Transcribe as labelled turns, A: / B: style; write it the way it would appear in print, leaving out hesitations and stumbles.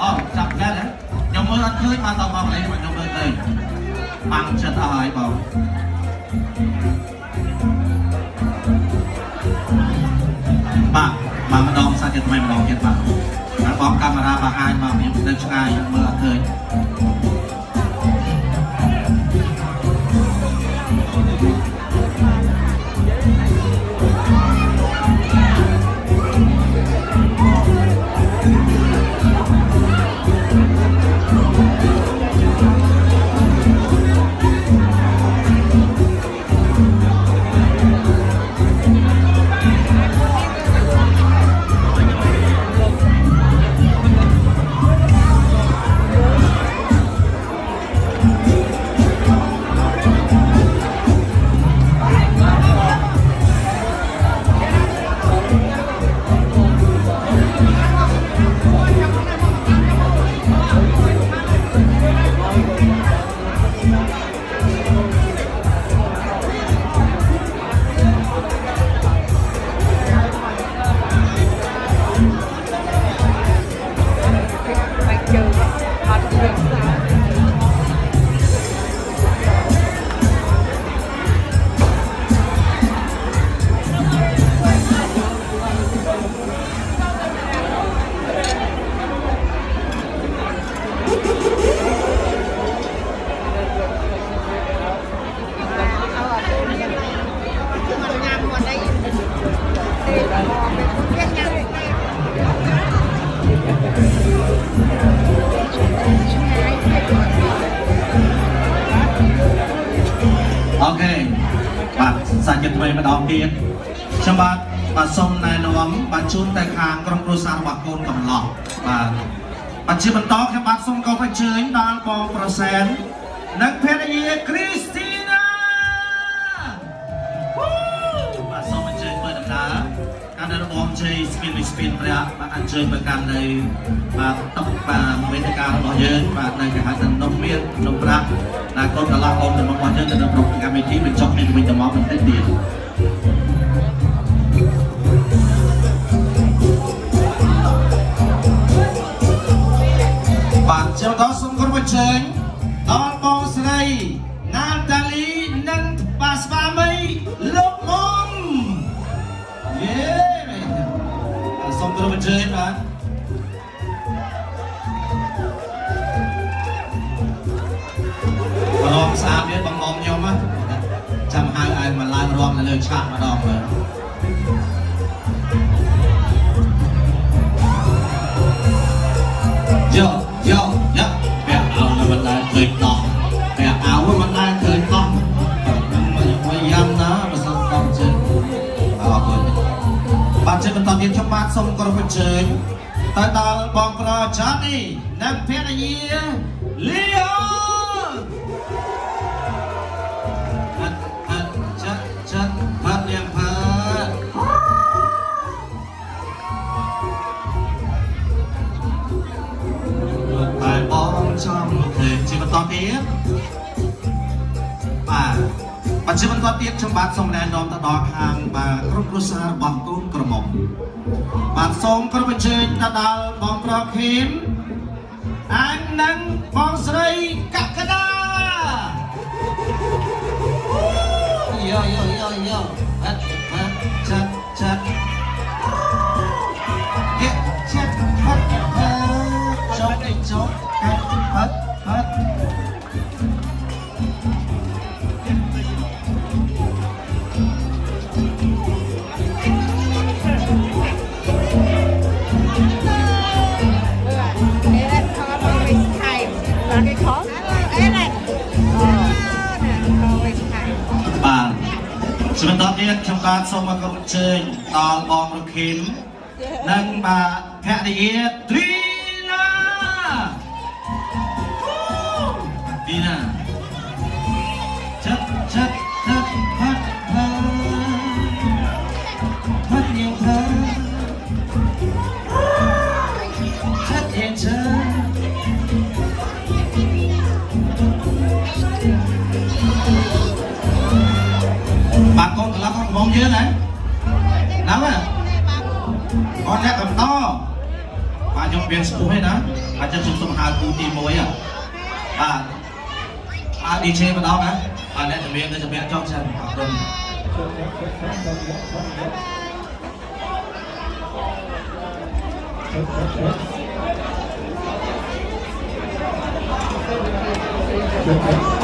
A: อ๋อจับได้แล้วยังมือเคยมาต่อมาอะไรมันยังมือเลยปังจะตายเปล่าบ้ามาดองสักทำไมมาดองเก็บบ้างนักร้องกำมะราบาไฮมาเพียงเดินช่างยังมือเคยโอเคบัดสัญญาณมาดองเพียงฉบับบัดทรงนายน้อมบัดชุนแต่คางกรมครูสารบักโกนกำหลอกบัดชื่อบัดตอกฉบับทรงเขาไปเชิญดานปองประแสนนักเพลยีคริสติน่าบัดทรงไปเชิญเปิดดาการเดินบอมเชยสปินประหยัดบัดอันเชิญประกันในบัดตบบัดเวทีการบอลเยินบัดในการหาสันนมเมียนนมรักนาคนตลาดคนจะมาวันเดินจะดำรงการเป็นที่เป็นช็อปเป็นวินจะมองเป็นเต้นดีบัดเจ้าต่อส่งคนมาเชิญตอนบอลสไลนาตาลีนันปาสปาไม่ลบมงเย้ส่งคนมาเชิญบัดรองสามเนี่ยบางมองยอมมั้ยจำหายไอ้มาลายรองเลยฉากมาดองเลยเยอะเยอะเยอะแอบเอาแล้วมันได้เคยต่อแอบเอาว่ามันได้เคยต่อมันยังพยายามนะมาส่งกองเชิญเอาเลยบัตรเชิญมันตอนเย็นชาวบ้านส่งกระเป๋าเชิญตาตาบองกระจานี่นักเพชรยีเลี้ยพัดเลี้ยงพัดไปบอมช่องเคยชิบันตอนเตี้ยปัจจุบันตอนเตี้ยชมบัตรส่งแดนดอมตะดอกห่างบากรุกรุษาบังตุ้นกระหม่อมบัตรส่งกระเป๋าเชิญตะดาลบองกระเข็มอันนั้นบองสไลกักกระดาโยโยโยโยพัดพัดชัดชัดเก็บเช็ดพัดพัดจบไอ้จบพัดพัดพัดส่วนตอนนี้ชมการส่งมากระเชิญตองบองรถเข็มนั่งมาแพะดีตรีนาดีนะชัดชัดชัดพัดพัดพัดยังพัดชัดยังชัดบางคนแล้วก็มองเยอะไหนน้ำอ่ะcon nhắc cầm to ยกเวียนสปูให้นะอาจจะชุมสมหาคูตีมวยดีเชมาแล้วนะเนี่ยจะเวียนจะเวียนจ้องฉันครับต้น
B: Thank you.